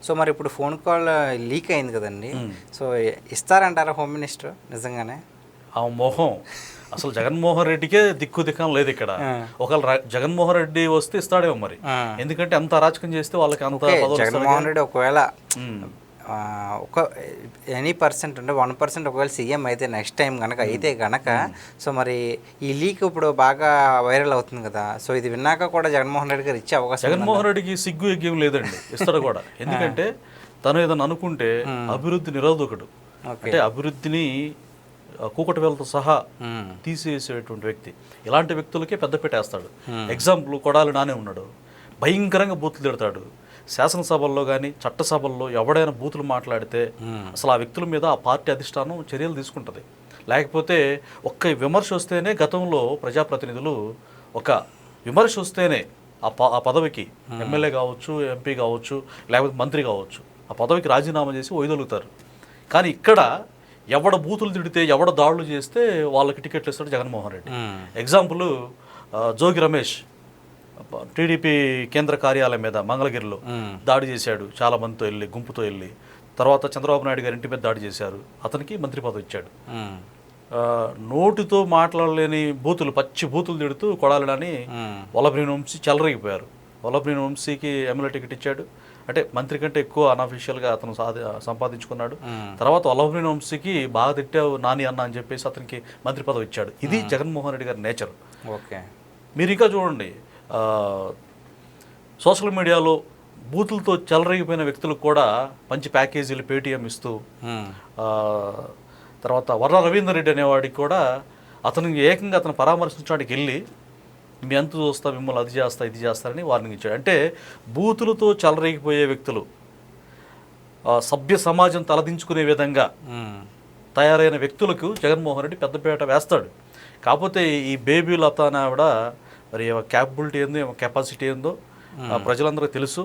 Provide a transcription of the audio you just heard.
So మరి ఇప్పుడు phone call leak అయింది కదండి. సో ఇస్తారంటారా హోమ్ మినిస్టర్ నిజంగానే? ఆ మొహం అసలు జగన్మోహన్ రెడ్డికే దిక్కు దిక్కం లేదు ఇక్కడ. ఒకవేళ జగన్మోహన్ రెడ్డి వస్తే ఇస్తాడేమో మరి, ఎందుకంటే అంత అరాచకం చేస్తే వాళ్ళకి అంత జగన్మోహన్ రెడ్డి ఒకవేళ ఒక ఎనీ పర్సెంట్ అంటే 1% ఒకవేళ సీఎం అయితే నెక్స్ట్ టైం కనుక అయితే కనుక సో మరి ఈ లీక్ ఇప్పుడు బాగా వైరల్ అవుతుంది కదా. సో ఇది విన్నాక కూడా జగన్మోహన్ రెడ్డి గారు ఇచ్చే అవకాశం. జగన్మోహన్ రెడ్డికి సిగ్గు ఎగ్గేం లేదండి, ఇస్తాడు కూడా. ఎందుకంటే తను ఏదైనా అనుకుంటే అభివృద్ధి నిరోధకుడు, అంటే అభివృద్ధిని కూకటి వేలతో సహా తీసేసేటువంటి వ్యక్తి. ఇలాంటి వ్యక్తులకే పెద్దపీట వేస్తాడు. ఎగ్జాంపుల్ కొడాలి నానే ఉన్నాడు, భయంకరంగా బూతులు తిడతాడు. శాసనసభల్లో కానీ చట్టసభల్లో ఎవడైనా బూతులు మాట్లాడితే అసలు ఆ వ్యక్తుల మీద ఆ పార్టీ అధిష్టానం చర్యలు తీసుకుంటుంది. లేకపోతే ఒక్క విమర్శ వస్తేనే గతంలో ప్రజాప్రతినిధులు ఒక విమర్శ వస్తేనే ఆ పదవికి ఎమ్మెల్యే కావచ్చు, ఎంపీ కావచ్చు, లేకపోతే మంత్రి కావచ్చు, ఆ పదవికి రాజీనామా చేసి వైదొలుగుతారు. కానీ ఇక్కడ ఎవడ బూతులు తిడితే ఎవడ దాడులు చేస్తే వాళ్ళకి టికెట్లు ఇస్తాడు జగన్మోహన్ రెడ్డి. ఎగ్జాంపుల్ జోగి రమేష్ టీడీపీ కేంద్ర కార్యాలయం మీద మంగళగిరిలో దాడి చేశాడు, చాలా మందితో వెళ్ళి గుంపుతో వెళ్ళి. తర్వాత చంద్రబాబు నాయుడు గారి ఇంటి మీద దాడి చేశారు, అతనికి మంత్రి పదవి ఇచ్చాడు. నోటితో మాట్లాడలేని బూతులు, పచ్చి బూతులు తిడుతూ కొడాలని వల్లభనేని వంశీ చెలరేగిపోయారు. వల్లభనేని వంశీకి ఎమ్మెల్యే టికెట్ ఇచ్చాడు, అంటే మంత్రి కంటే ఎక్కువ అన్అఫీషియల్గా అతను సంపాదించుకున్నాడు. తర్వాత వల్లభనేని వంశీకి బాగా తిట్టావు నాని అన్న అని చెప్పేసి అతనికి మంత్రి పదవి ఇచ్చాడు. ఇది జగన్మోహన్ రెడ్డి గారి నేచర్. ఓకే, మీరు ఇంకా చూడండి, సోషల్ మీడియాలో బూతులతో చెలరేగిపోయిన వ్యక్తులకు కూడా మంచి ప్యాకేజీలు పేటీఎం ఇస్తూ, తర్వాత వర్ర రవీందర్ రెడ్డి అనేవాడికి కూడా అతనికి ఏకంగా అతను పరామర్శించడానికి వెళ్ళి మీ ఎంత చూస్తా, మిమ్మల్ని అది చేస్తా ఇది చేస్తారని వార్నింగ్ ఇచ్చాడు. అంటే బూతులతో చెలరేగిపోయే వ్యక్తులు సభ్య సమాజం తలదించుకునే విధంగా తయారైన వ్యక్తులకు జగన్మోహన్ రెడ్డి పెద్దపీట వేస్తాడు. కాకపోతే ఈ బేబీ లత అని ఆవిడ మరి క్యాపబిలిటీ ఏందో కెపాసిటీ ఏందో ప్రజలందరికీ తెలుసు.